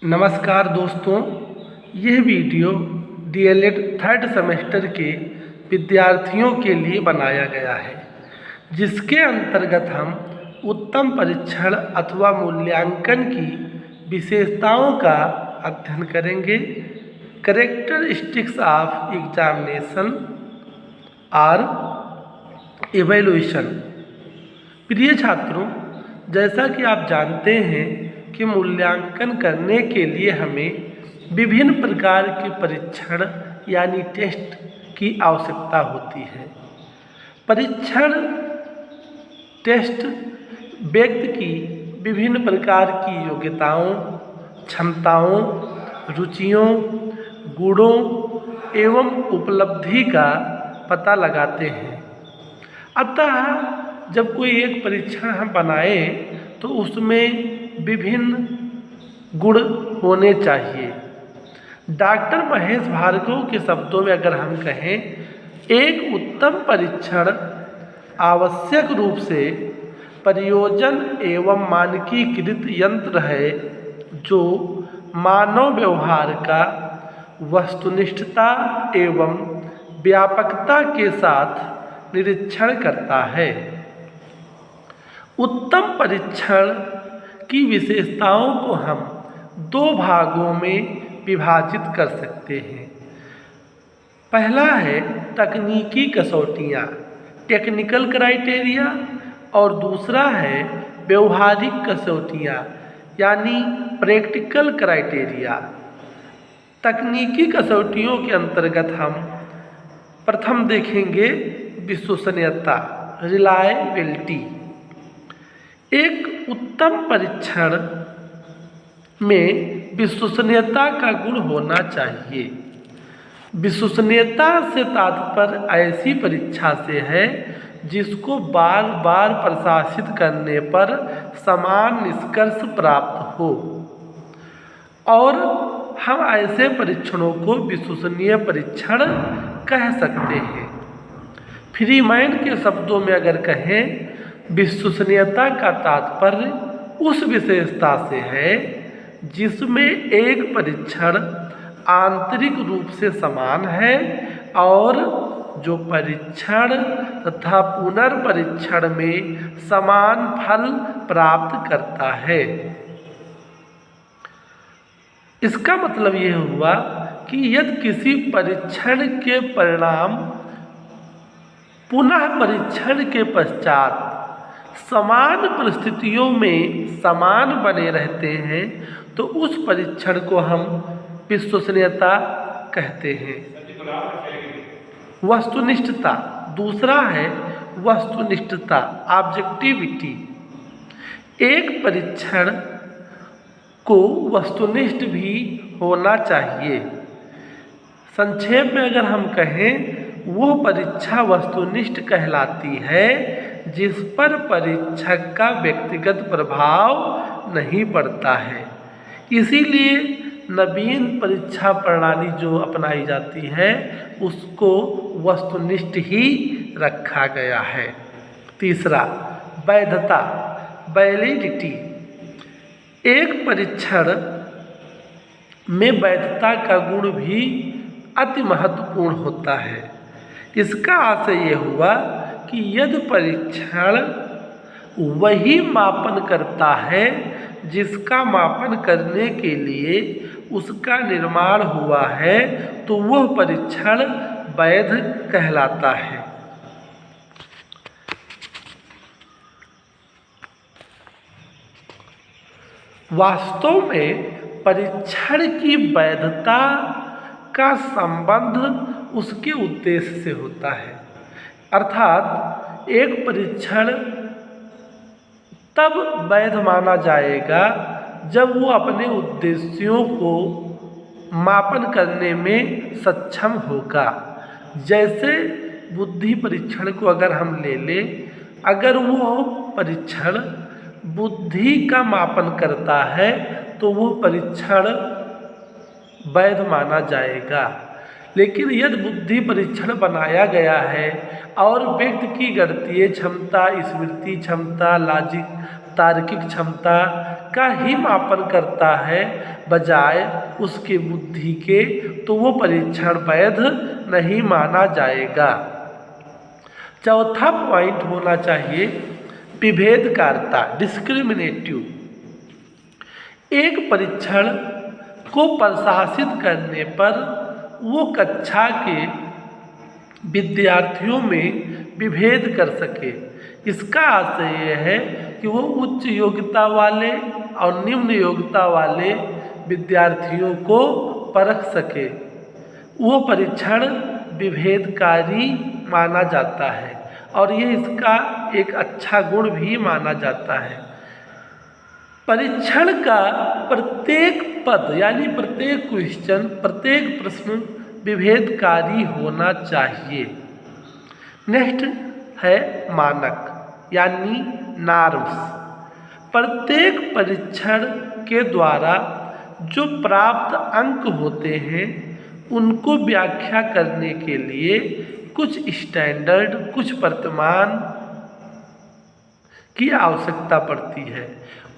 नमस्कार दोस्तों, यह वीडियो डीएलएड थर्ड सेमेस्टर के विद्यार्थियों के लिए बनाया गया है, जिसके अंतर्गत हम उत्तम परीक्षण अथवा मूल्यांकन की विशेषताओं का अध्ययन करेंगे। कैरेक्टरिस्टिक्स ऑफ एग्जामिनेशन और इवैल्यूएशन। प्रिय छात्रों, जैसा कि आप जानते हैं कि मूल्यांकन करने के लिए हमें विभिन्न प्रकार के परीक्षण यानी टेस्ट की आवश्यकता होती है। परीक्षण टेस्ट व्यक्ति की विभिन्न प्रकार की योग्यताओं, क्षमताओं, रुचियों, गुणों एवं उपलब्धि का पता लगाते हैं। अतः जब कोई एक परीक्षण हम बनाएं तो उसमें विभिन्न गुण होने चाहिए। डॉक्टर महेश भार्गव के शब्दों में अगर हम कहें, एक उत्तम परीक्षण आवश्यक रूप से प्रयोजन एवं मानकीकृत यंत्र है जो मानव व्यवहार का वस्तुनिष्ठता एवं व्यापकता के साथ निरीक्षण करता है। उत्तम परीक्षण की विशेषताओं को हम दो भागों में विभाजित कर सकते हैं। पहला है तकनीकी कसौटियाँ, टेक्निकल क्राइटेरिया, और दूसरा है व्यवहारिक कसौटियाँ यानी प्रैक्टिकल क्राइटेरिया। तकनीकी कसौटियों के अंतर्गत हम प्रथम देखेंगे विश्वसनीयता, रिलायबिलिटी। एक उत्तम परीक्षण में विश्वसनीयता का गुण होना चाहिए। विश्वसनीयता से तात्पर्य ऐसी परीक्षा से है जिसको बार बार प्रशासित करने पर समान निष्कर्ष प्राप्त हो, और हम ऐसे परीक्षणों को विश्वसनीय परीक्षण कह सकते हैं। फ्रीमैन के शब्दों में अगर कहें, विश्वसनीयता का तात्पर्य उस विशेषता से है जिसमें एक परीक्षण आंतरिक रूप से समान है और जो परीक्षण तथा पुनर्परीक्षण में समान फल प्राप्त करता है। इसका मतलब यह हुआ कि यदि किसी परीक्षण के परिणाम पुनः परीक्षण के पश्चात समान परिस्थितियों में समान बने रहते हैं तो उस परीक्षण को हम विश्वसनीयता कहते हैं। वस्तुनिष्ठता, दूसरा है वस्तुनिष्ठता, ऑब्जेक्टिविटी। एक परीक्षण को वस्तुनिष्ठ भी होना चाहिए। संक्षेप में अगर हम कहें, वो परीक्षा वस्तुनिष्ठ कहलाती है जिस पर परीक्षक का व्यक्तिगत प्रभाव नहीं पड़ता है। इसीलिए नवीन परीक्षा प्रणाली जो अपनाई जाती है उसको वस्तुनिष्ठ ही रखा गया है। तीसरा, वैधता, वैलिडिटी। एक परीक्षण में वैधता का गुण भी अति महत्वपूर्ण होता है। इसका आशय यह हुआ कि यदि परीक्षण वही मापन करता है जिसका मापन करने के लिए उसका निर्माण हुआ है तो वह परीक्षण वैध कहलाता है। वास्तव में परीक्षण की वैधता का संबंध उसके उद्देश्य से होता है। अर्थात एक परीक्षण तब वैध माना जाएगा जब वो अपने उद्देश्यों को मापन करने में सक्षम होगा। जैसे बुद्धि परीक्षण को अगर हम ले लें, अगर वो परीक्षण बुद्धि का मापन करता है तो वो परीक्षण वैध माना जाएगा। लेकिन यदि बुद्धि परीक्षण बनाया गया है और व्यक्ति की गणितीय क्षमता, स्मृति क्षमता, लॉजिक तार्किक क्षमता का ही मापन करता है बजाय उसके बुद्धि के, तो वो परीक्षण वैध नहीं माना जाएगा। चौथा पॉइंट होना चाहिए विभेदकारिता, डिस्क्रिमिनेटिव। एक परीक्षण को प्रशासित करने पर वो कक्षा के विद्यार्थियों में विभेद कर सके। इसका आशय यह है कि वो उच्च योग्यता वाले और निम्न योग्यता वाले विद्यार्थियों को परख सके। वो परीक्षण विभेदकारी माना जाता है और ये इसका एक अच्छा गुण भी माना जाता है। परीक्षण का प्रत्येक पद यानी प्रत्येक क्वेश्चन, प्रत्येक प्रश्न विभेदकारी होना चाहिए। नेक्स्ट है मानक यानी नॉर्म्स। प्रत्येक परीक्षण के द्वारा जो प्राप्त अंक होते हैं उनको व्याख्या करने के लिए कुछ स्टैंडर्ड, कुछ प्रतिमान की आवश्यकता पड़ती है।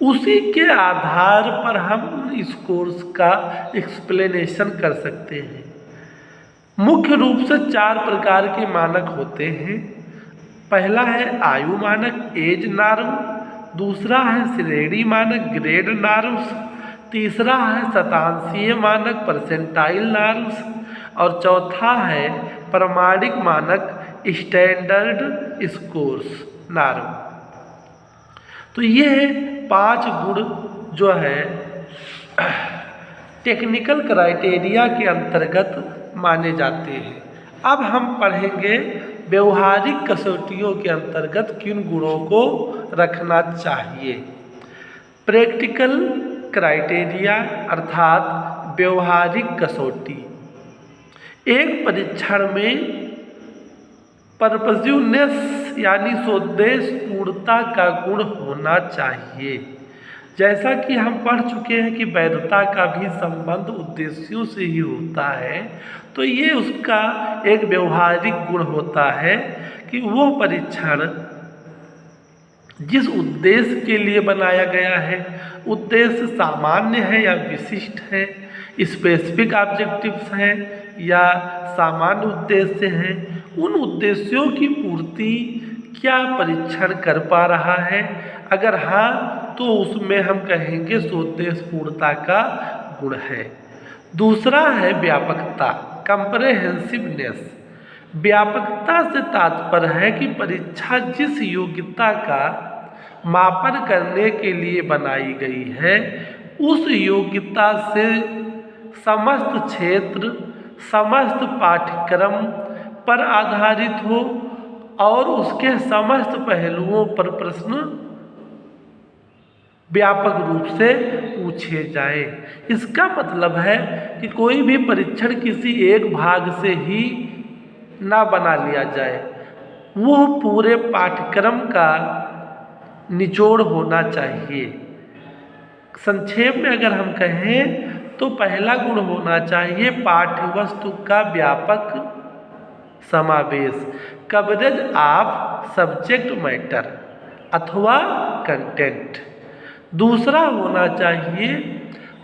उसी के आधार पर हम इस कोर्स का एक्सप्लेनेशन कर सकते हैं। मुख्य रूप से 4 प्रकार के मानक होते हैं। पहला है आयु मानक, एज नॉर्म। दूसरा है श्रेणी मानक, ग्रेड नॉर्म्स। तीसरा है शतांशीय मानक, परसेंटाइल नॉर्म्स। और चौथा है प्रमाणिक मानक, स्टैंडर्ड स्कोर्स नॉर्म। तो ये 5 गुण जो है टेक्निकल क्राइटेरिया के अंतर्गत माने जाते हैं। अब हम पढ़ेंगे व्यवहारिक कसौटियों के अंतर्गत किन गुणों को रखना चाहिए। प्रैक्टिकल क्राइटेरिया अर्थात व्यवहारिक कसौटी। एक परीक्षण में पर्पज़िवनेस यानी स्वोद्देश्य पूर्णता का गुण होना चाहिए। जैसा कि हम पढ़ चुके हैं कि वैधता का भी संबंध उद्देश्यों से ही होता है, तो ये उसका एक व्यवहारिक गुण होता है कि वो परीक्षण जिस उद्देश्य के लिए बनाया गया है, उद्देश्य सामान्य है या विशिष्ट है, स्पेसिफिक ऑब्जेक्टिव्स हैं या सामान्य उद्देश्य हैं, उन उद्देश्यों की पूर्ति क्या परीक्षण कर पा रहा है। अगर हाँ, तो उसमें हम कहेंगे स्वोद्देश्य पूर्णता का गुण है। दूसरा है व्यापकता, कंप्रहेंसिवनेस। व्यापकता से तात्पर्य है कि परीक्षा जिस योग्यता का मापन करने के लिए बनाई गई है, उस योग्यता से समस्त क्षेत्र, समस्त पाठ्यक्रम पर आधारित हो और उसके समस्त पहलुओं पर प्रश्न व्यापक रूप से पूछे जाएं। इसका मतलब है कि कोई भी परीक्षण किसी एक भाग से ही ना बना लिया जाए, वो पूरे पाठ्यक्रम का निचोड़ होना चाहिए। संक्षेप में अगर हम कहें तो पहला गुण होना चाहिए पाठ्यवस्तु का व्यापक समावेश, कवरेज ऑफ सब्जेक्ट मैटर अथवा कंटेंट। दूसरा होना चाहिए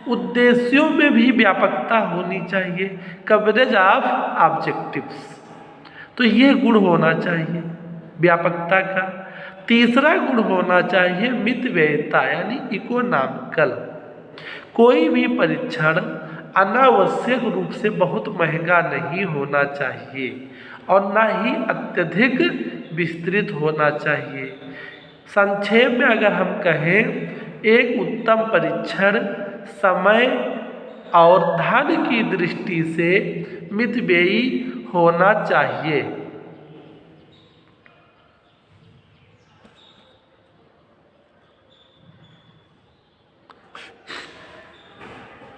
उद्देश्यों में भी व्यापकता होनी चाहिए, कवरेज ऑफ ऑब्जेक्टिव्स। तो ये गुण होना चाहिए व्यापकता का। तीसरा गुण होना चाहिए मितव्ययिता यानी इकोनॉमिकल। कोई भी परीक्षण अनावश्यक रूप से बहुत महंगा नहीं होना चाहिए और ना ही अत्यधिक विस्तृत होना चाहिए। संक्षेप में अगर हम कहें, एक उत्तम परीक्षण समय और धन की दृष्टि से मितव्ययी होना चाहिए।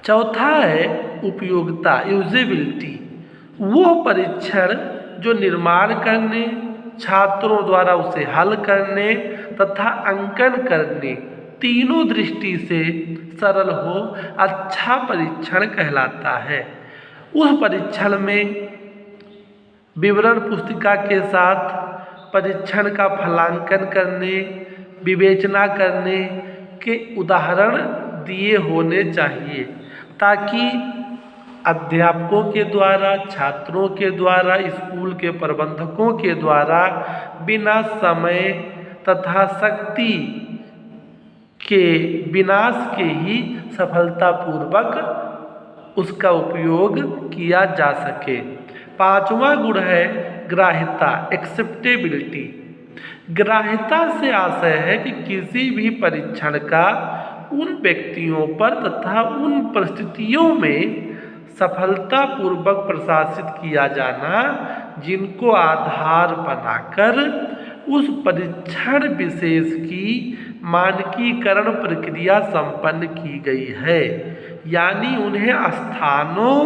चौथा है उपयोगिता, यूजेबिलिटी। वो परीक्षण जो निर्माण करने, छात्रों द्वारा उसे हल करने तथा अंकन करने तीनों दृष्टि से सरल हो, अच्छा परीक्षण कहलाता है। उस परीक्षण में विवरण पुस्तिका के साथ परीक्षण का फलांकन करने, विवेचना करने, के उदाहरण दिए होने चाहिए ताकि अध्यापकों के द्वारा, छात्रों के द्वारा, स्कूल के प्रबंधकों के द्वारा बिना समय तथा शक्ति के विनाश के ही सफलतापूर्वक उसका उपयोग किया जा सके। पांचवा गुण है ग्राह्यता, एक्सेप्टेबिलिटी। ग्राह्यता से आशय है कि किसी भी परीक्षण का उन व्यक्तियों पर तथा उन परिस्थितियों में सफलतापूर्वक प्रशासित किया जाना जिनको आधार बनाकर उस परीक्षण विशेष की मानकीकरण प्रक्रिया संपन्न की गई है, यानी उन्हें स्थानों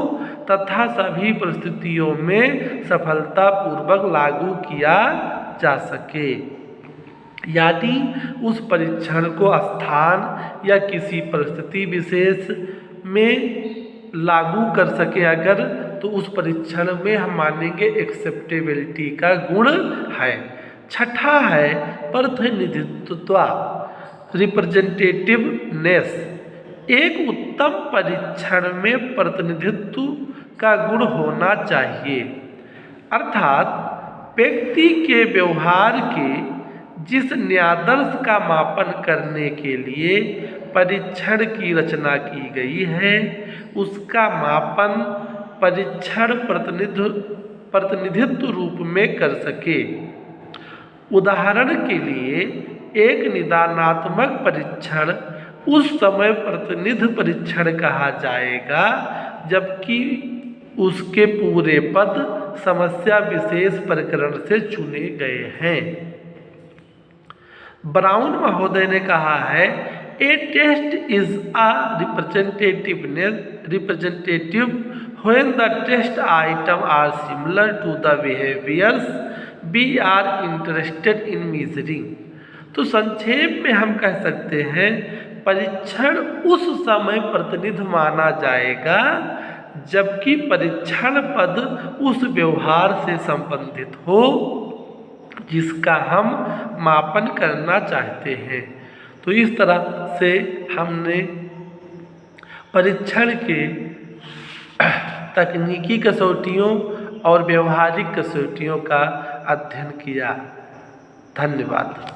तथा सभी परिस्थितियों में सफलतापूर्वक लागू किया जा सके। यदि उस परीक्षण को स्थान या किसी परिस्थिति विशेष में लागू कर सके अगर, तो उस परीक्षण में हम मानेंगे एक्सेप्टेबिलिटी का गुण है। छठा है प्रतिनिधित्व, रिप्रेजेंटेटिवनेस। एक उत्तम परीक्षण में प्रतिनिधित्व का गुण होना चाहिए, अर्थात व्यक्ति के व्यवहार के जिस न्यायादर्श का मापन करने के लिए परीक्षण की रचना की गई है उसका मापन परीक्षण प्रतिनिधित्व रूप में कर सके। उदाहरण के लिए एक निदानात्मक परीक्षण उस समय प्रतिनिधि परीक्षण कहा जाएगा जबकि उसके पूरे पद समस्या विशेष प्रकरण से चुने गए हैं। ब्राउन महोदय ने कहा है, A test is a representative when the test item are similar to the behaviours we are interested in measuring. तो संक्षेप में हम कह सकते हैं परीक्षण उस समय प्रतिनिधि माना जाएगा जबकि परीक्षण पद उस व्यवहार से संबंधित हो जिसका हम मापन करना चाहते हैं। तो इस तरह से हमने परीक्षण के तकनीकी कसौटियों और व्यवहारिक कसौटियों का अध्ययन किया। धन्यवाद।